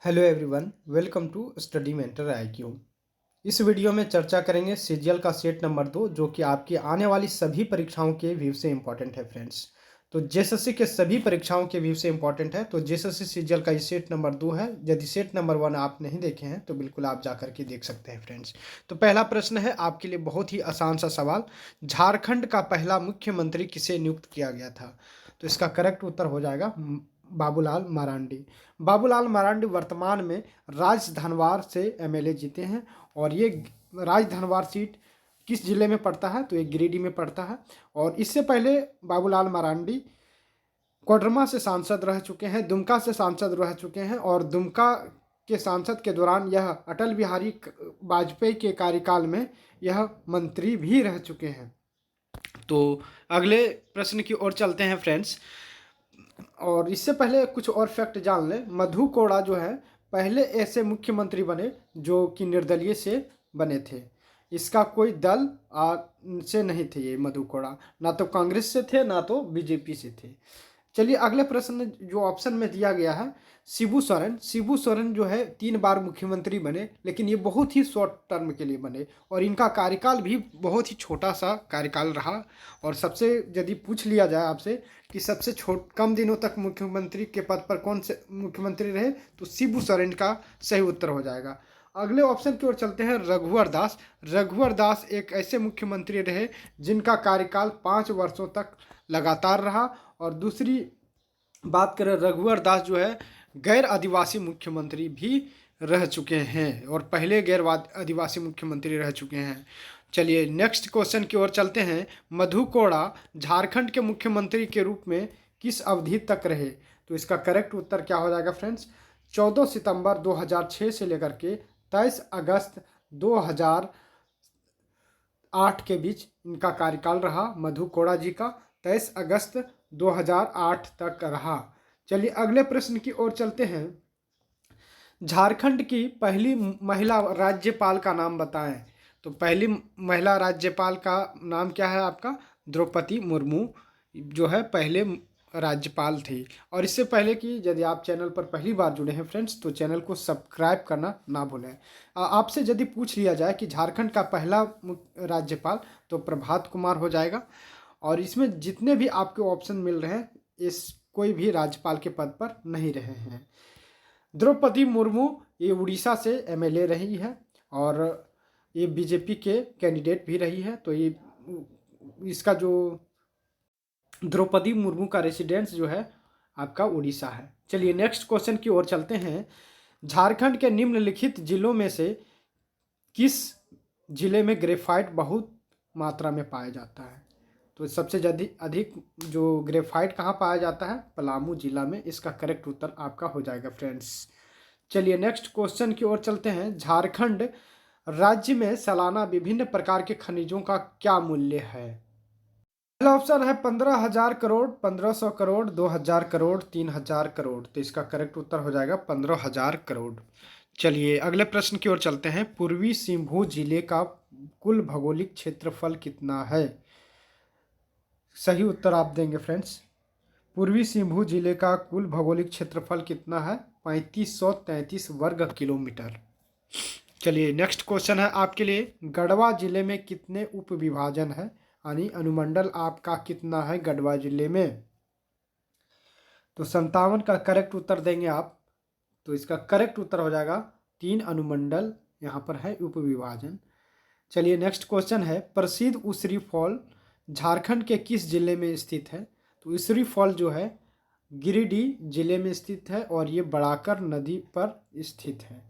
Hello everyone, welcome to study mentor IQ। इस video में चर्चा करेंगे सीजीएल का सेट नंबर 2, जो कि आपकी आने वाली सभी परीक्षाओं के व्यू से इम्पॉर्टेंट है फ्रेंड्स। तो जेएसएससी के सभी परीक्षाओं के व्यू से इम्पॉर्टेंट है। तो जेएसएससी सीजीएल का ये सेट नंबर 2 है। यदि सेट नंबर 1 आप नहीं देखे हैं तो बिल्कुल आप जा करके देख सकते हैं फ्रेंड्स। तो पहला प्रश्न है आपके लिए, बहुत ही आसान सा सवाल। झारखंड का पहला मुख्यमंत्री किसे नियुक्त किया गया था? तो इसका करेक्ट उत्तर हो जाएगा बाबूलाल मरांडी। बाबूलाल मरांडी वर्तमान में राजधनवार से एमएलए जीते हैं। और ये राजधनवार सीट किस जिले में पड़ता है? तो ये गिरिडीह में पड़ता है। और इससे पहले बाबूलाल मरांडी कोडरमा से सांसद रह चुके हैं, दुमका से सांसद रह चुके हैं। और दुमका के सांसद के दौरान यह अटल बिहारी वाजपेयी के कार्यकाल में यह मंत्री भी रह चुके हैं। तो अगले प्रश्न की ओर चलते हैं फ्रेंड्स। और इससे पहले कुछ और फैक्ट जान लें। मधु कोड़ा जो है पहले ऐसे मुख्यमंत्री बने जो कि निर्दलीय से बने थे। इसका कोई दल से नहीं थे ये मधु कोड़ा, ना तो कांग्रेस से थे ना तो बीजेपी से थे। चलिए अगले प्रश्न जो ऑप्शन में दिया गया है, शिबू सोरेन जो है 3 बार मुख्यमंत्री बने, लेकिन ये बहुत ही शॉर्ट टर्म के लिए बने और इनका कार्यकाल भी बहुत ही छोटा सा कार्यकाल रहा। और सबसे यदि पूछ लिया जाए आपसे कि सबसे कम दिनों तक मुख्यमंत्री के पद पर कौन से मुख्यमंत्री रहे, तो शिबू सोरेन का सही उत्तर हो जाएगा। अगले ऑप्शन की ओर चलते हैं। रघुवर दास एक ऐसे मुख्यमंत्री रहे जिनका कार्यकाल 5 वर्षों तक लगातार रहा। और दूसरी बात करें, रघुवर दास जो है गैर आदिवासी मुख्यमंत्री भी रह चुके हैं और पहले गैर आदिवासी मुख्यमंत्री रह चुके हैं। चलिए नेक्स्ट क्वेश्चन की ओर चलते हैं। मधु कोड़ा झारखंड के मुख्यमंत्री के रूप में किस अवधि तक रहे? तो इसका करेक्ट उत्तर क्या हो जाएगा फ्रेंड्स? 14 सितंबर 2006 से लेकर के 23 अगस्त 2008 के बीच इनका कार्यकाल रहा। मधु कोड़ा जी का 23 अगस्त 2008 तक रहा। चलिए अगले प्रश्न की ओर चलते हैं। झारखंड की पहली महिला राज्यपाल का नाम बताएं। तो पहली महिला राज्यपाल का नाम क्या है आपका? द्रौपदी मुर्मू जो है पहले राज्यपाल थी। और इससे पहले कि यदि आप चैनल पर पहली बार जुड़े हैं फ्रेंड्स, तो चैनल को सब्सक्राइब करना ना भूलें। आपसे यदि पूछ लिया जाए कि झारखंड का पहला राज्यपाल, तो प्रभात कुमार हो जाएगा। और इसमें जितने भी आपको ऑप्शन मिल रहे हैं, इस कोई भी राज्यपाल के पद पर नहीं रहे हैं। द्रौपदी मुर्मू ये उड़ीसा से एमएलए रही है और ये बीजेपी के कैंडिडेट भी रही है। तो ये इसका जो द्रौपदी मुर्मू का रेसिडेंस जो है आपका उड़ीसा है। चलिए नेक्स्ट क्वेश्चन की ओर चलते हैं। झारखंड के निम्नलिखित जिलों में से किस जिले में ग्रेफाइट बहुत मात्रा में पाया जाता है? तो सबसे अधिक जो ग्रेफाइट कहाँ पाया जाता है? पलामू जिला में। इसका करेक्ट उत्तर आपका हो जाएगा फ्रेंड्स। चलिए नेक्स्ट क्वेश्चन की ओर चलते हैं। झारखंड राज्य में सालाना विभिन्न प्रकार के खनिजों का क्या मूल्य है? पहला ऑप्शन है 15,000 करोड़, 1,500 करोड़, 2,000 करोड़, 3,000 करोड़। तो इसका करेक्ट उत्तर हो जाएगा 15,000 करोड़। चलिए अगले प्रश्न की ओर चलते हैं। पूर्वी सिंहभूम जिले का कुल भौगोलिक क्षेत्रफल कितना है? सही उत्तर आप देंगे फ्रेंड्स। पूर्वी सिंहभूम जिले का कुल भौगोलिक क्षेत्रफल कितना है? 3533 वर्ग किलोमीटर। चलिए नेक्स्ट क्वेश्चन है आपके लिए। गढ़वा जिले में कितने उप विभाजन है, यानी अनुमंडल आपका कितना है गढ़वा जिले में? तो 57 का करेक्ट उत्तर देंगे आप। तो इसका करेक्ट उत्तर हो जाएगा 3 अनुमंडल यहाँ पर है उप विभाजन। चलिए नेक्स्ट क्वेश्चन है। प्रसिद्ध उसरी फॉल झारखंड के किस जिले में स्थित है? तो उसरी फॉल जो है गिरिडीह जिले में स्थित है और ये बड़ाकर नदी पर स्थित है।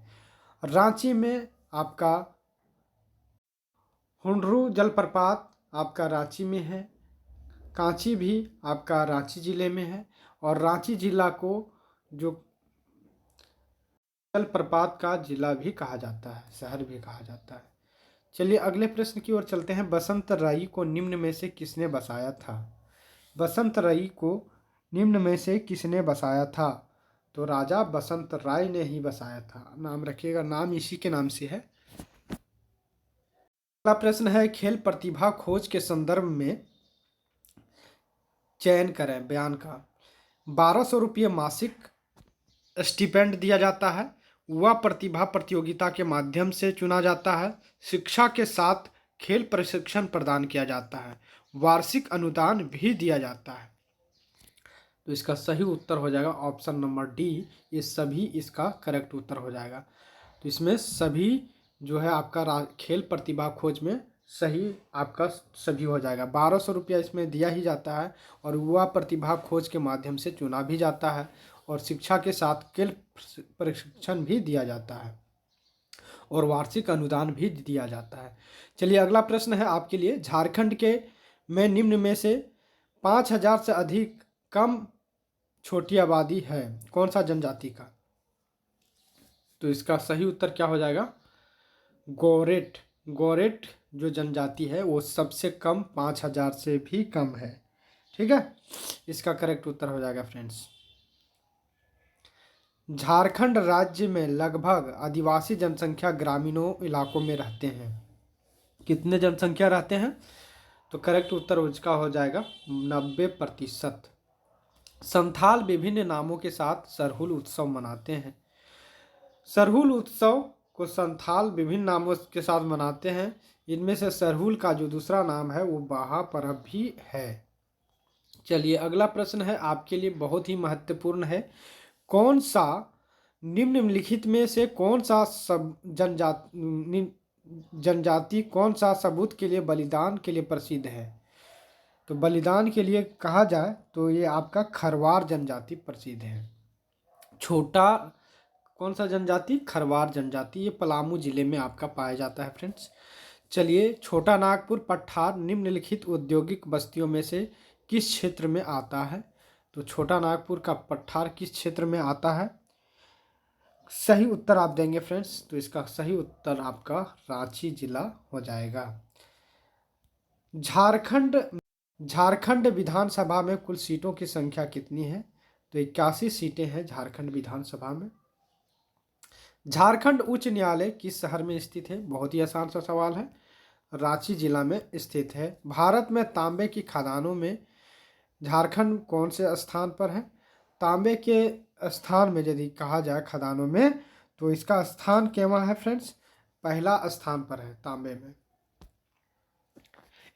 रांची में आपका हुंडरू जलप्रपात आपका रांची में है। कांची भी आपका रांची जिले में है। और रांची जिला को जो जलप्रपात का जिला भी कहा जाता है, शहर भी कहा जाता है। चलिए अगले प्रश्न की ओर चलते हैं। बसंत राई को निम्न में से किसने बसाया था? बसंत राई को निम्न में से किसने बसाया था? तो राजा बसंत राय ने ही बसाया था। नाम रखिएगा, नाम इसी के नाम से है। अगला प्रश्न है। खेल प्रतिभा खोज के संदर्भ में चयन करें बयान का। 1200 रुपये मासिक स्टिपेंड दिया जाता है। युवा प्रतिभा प्रतियोगिता के माध्यम से चुना जाता है। शिक्षा के साथ खेल प्रशिक्षण प्रदान किया जाता है। वार्षिक अनुदान भी दिया जाता है। तो इसका सही उत्तर हो जाएगा ऑप्शन नंबर डी। ये सभी इसका करेक्ट उत्तर हो जाएगा। तो इसमें सभी जो है आपका खेल प्रतिभा खोज में सही आपका सभी हो जाएगा। 1200 रुपया इसमें दिया ही जाता है और युवा प्रतिभा खोज के माध्यम से चुना भी जाता है और शिक्षा के साथ खेल प्रशिक्षण भी दिया जाता है और वार्षिक अनुदान भी दिया जाता है। चलिए अगला प्रश्न है आपके लिए। झारखंड के में निम्न में से 5000 से अधिक कम छोटी आबादी है कौन सा जनजाति का? तो इसका सही उत्तर क्या हो जाएगा? गोरेट। गोरेट जो जनजाति है वो सबसे कम 5000 से भी कम है। ठीक है, इसका करेक्ट उत्तर हो जाएगा फ्रेंड्स। झारखंड राज्य में लगभग आदिवासी जनसंख्या ग्रामीणों इलाकों में रहते हैं। कितने जनसंख्या रहते हैं? तो करेक्ट उत्तर उसका हो जाएगा 90%। संथाल विभिन्न नामों के साथ सरहुल उत्सव मनाते हैं। सरहुल उत्सव को संथाल विभिन्न नामों के साथ मनाते हैं। इनमें से सरहुल का जो दूसरा नाम है वो बाहा परब भी है। चलिए अगला प्रश्न है आपके लिए, बहुत ही महत्वपूर्ण है। कौन सा निम्नलिखित में से कौन सा सब जनजाति कौन सा सबूत के लिए बलिदान के लिए प्रसिद्ध है? तो बलिदान के लिए कहा जाए तो ये आपका खरवार जनजाति प्रसिद्ध है। छोटा कौन सा जनजाति? खरवार जनजाति। ये पलामू जिले में आपका पाया जाता है फ्रेंड्स। चलिए छोटा नागपुर पठार निम्नलिखित औद्योगिक बस्तियों में से किस क्षेत्र में आता है? तो छोटा नागपुर का पठार किस क्षेत्र में आता है? सही उत्तर आप देंगे फ्रेंड्स। तो इसका सही उत्तर आपका रांची जिला हो जाएगा। झारखंड विधानसभा में कुल सीटों की संख्या कितनी है? तो 81 सीटें हैं झारखंड विधानसभा में। झारखंड उच्च न्यायालय किस शहर में स्थित है? बहुत ही आसान सा सवाल है। रांची जिला में स्थित है। भारत में तांबे की खदानों में झारखंड कौन से स्थान पर है? तांबे के स्थान में यदि कहा जाए खदानों में तो इसका स्थान केवल है फ्रेंड्स, पहला स्थान पर है तांबे में।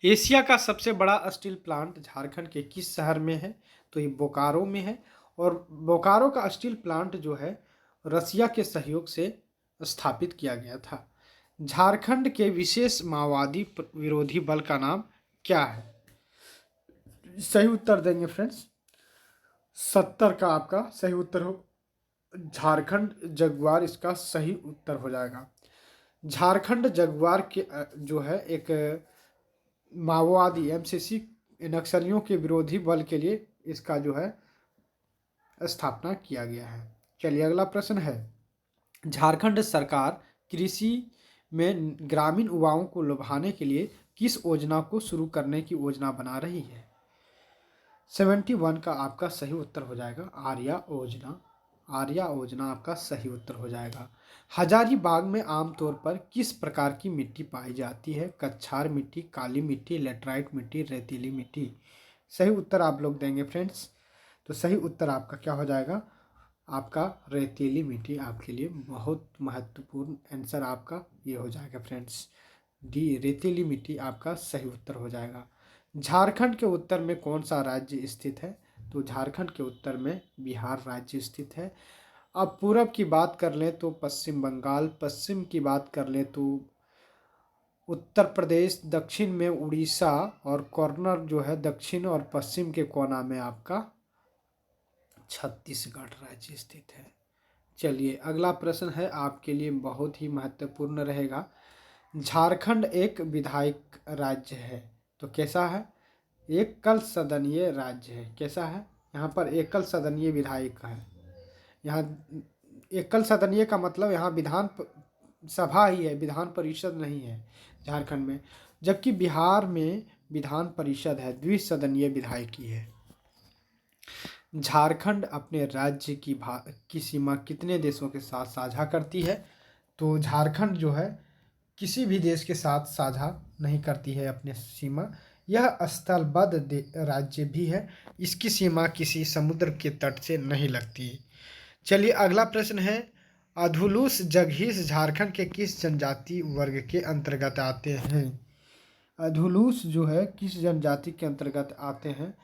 एशिया का सबसे बड़ा स्टील प्लांट झारखंड के किस शहर में है? तो ये बोकारो में है और बोकारो का स्टील प्लांट जो है रसिया के सहयोग से स्थापित किया गया था। झारखंड के विशेष माओवादी विरोधी बल का नाम क्या है? सही उत्तर देंगे फ्रेंड्स। 70 का आपका सही उत्तर हो झारखंड जगुआर, इसका सही उत्तर हो जाएगा। झारखंड जगुआर के जो है एक माओवादी एमसीसी नक्सलियों के विरोधी बल के लिए इसका जो है स्थापना किया गया है। चलिए अगला प्रश्न है। झारखंड सरकार कृषि में ग्रामीण युवाओं को लुभाने के लिए किस योजना को शुरू करने की योजना बना रही है? 71 का आपका सही उत्तर हो जाएगा आर्या योजना। आर्या योजना आपका सही उत्तर हो जाएगा। हजारीबाग में आमतौर पर किस प्रकार की मिट्टी पाई जाती है? कच्छार मिट्टी, काली मिट्टी, लेटराइट मिट्टी, रेतीली मिट्टी। सही उत्तर आप लोग देंगे फ्रेंड्स। तो सही उत्तर आपका क्या हो जाएगा? आपका रेतीली मिट्टी आपके लिए बहुत महत्वपूर्ण आंसर आपका ये हो जाएगा फ्रेंड्स। डी रेतीली मिट्टी आपका सही उत्तर हो जाएगा। झारखंड के उत्तर में कौन सा राज्य स्थित है? तो झारखंड के उत्तर में बिहार राज्य स्थित है। अब पूरब की बात कर लें तो पश्चिम बंगाल, पश्चिम की बात कर लें तो उत्तर प्रदेश, दक्षिण में उड़ीसा और कॉर्नर जो है दक्षिण और पश्चिम के कोना में आपका छत्तीसगढ़ राज्य स्थित है। चलिए अगला प्रश्न है आपके लिए, बहुत ही महत्वपूर्ण रहेगा। झारखंड एक विधायक राज्य है तो कैसा है? एकल सदनीय राज्य है। कैसा है? यहाँ पर एकल सदनीय विधायक है। यहाँ एकल सदनीय का मतलब यहाँ विधान सभा ही है, विधान परिषद नहीं है झारखंड में, जबकि बिहार में विधान परिषद है, द्विसदनीय विधायकी है। झारखंड अपने राज्य की सीमा कितने देशों के साथ साझा करती है? तो झारखंड जो है किसी भी देश के साथ साझा नहीं करती है अपने सीमा। यह स्थलबद्ध राज्य भी है। इसकी सीमा किसी समुद्र के तट से नहीं लगती। चलिए अगला प्रश्न है अधुलूस जगहीस झारखंड के किस जनजाति वर्ग के अंतर्गत आते हैं? अधुलूस जो है किस जनजाति के अंतर्गत आते हैं?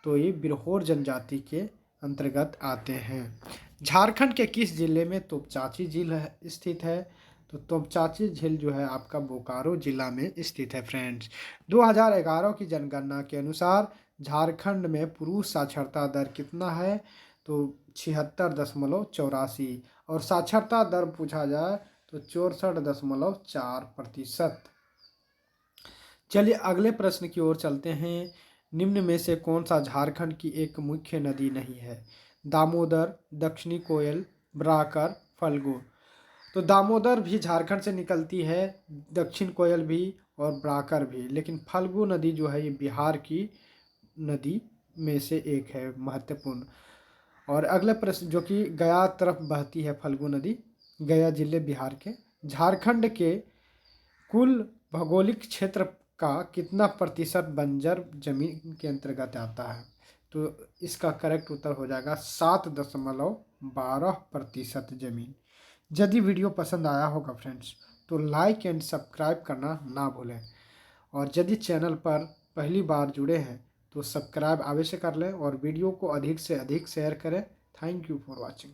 तो ये बिरहोर जनजाति के अंतर्गत आते हैं। झारखंड के किस जिले में तोपचांची झील स्थित है? तो तोपचांची झील जो है आपका बोकारो जिला में स्थित है फ्रेंड्स। 2011 की जनगणना के अनुसार झारखंड में पुरुष साक्षरता दर कितना है? तो 76.84, और साक्षरता दर पूछा जाए तो 64.4%। चलिए अगले प्रश्न की ओर चलते हैं। निम्न में से कौन सा झारखंड की एक मुख्य नदी नहीं है? दामोदर, दक्षिणी कोयल, ब्राकर, फल्गु। तो दामोदर भी झारखंड से निकलती है, दक्षिण कोयल भी और ब्राकर भी, लेकिन फल्गु नदी जो है ये बिहार की नदी में से एक है, महत्वपूर्ण। और अगला प्रश्न जो कि गया तरफ बहती है फल्गु नदी, गया जिले बिहार के। झारखंड के कुल भौगोलिक क्षेत्र का कितना प्रतिशत बंजर जमीन के अंतर्गत आता है? तो इसका करेक्ट उत्तर हो जाएगा 7.12% जमीन। यदि वीडियो पसंद आया होगा फ्रेंड्स तो लाइक एंड सब्सक्राइब करना ना भूलें, और यदि चैनल पर पहली बार जुड़े हैं तो सब्सक्राइब अवश्य कर लें और वीडियो को अधिक से अधिक शेयर करें। Thank you for watching.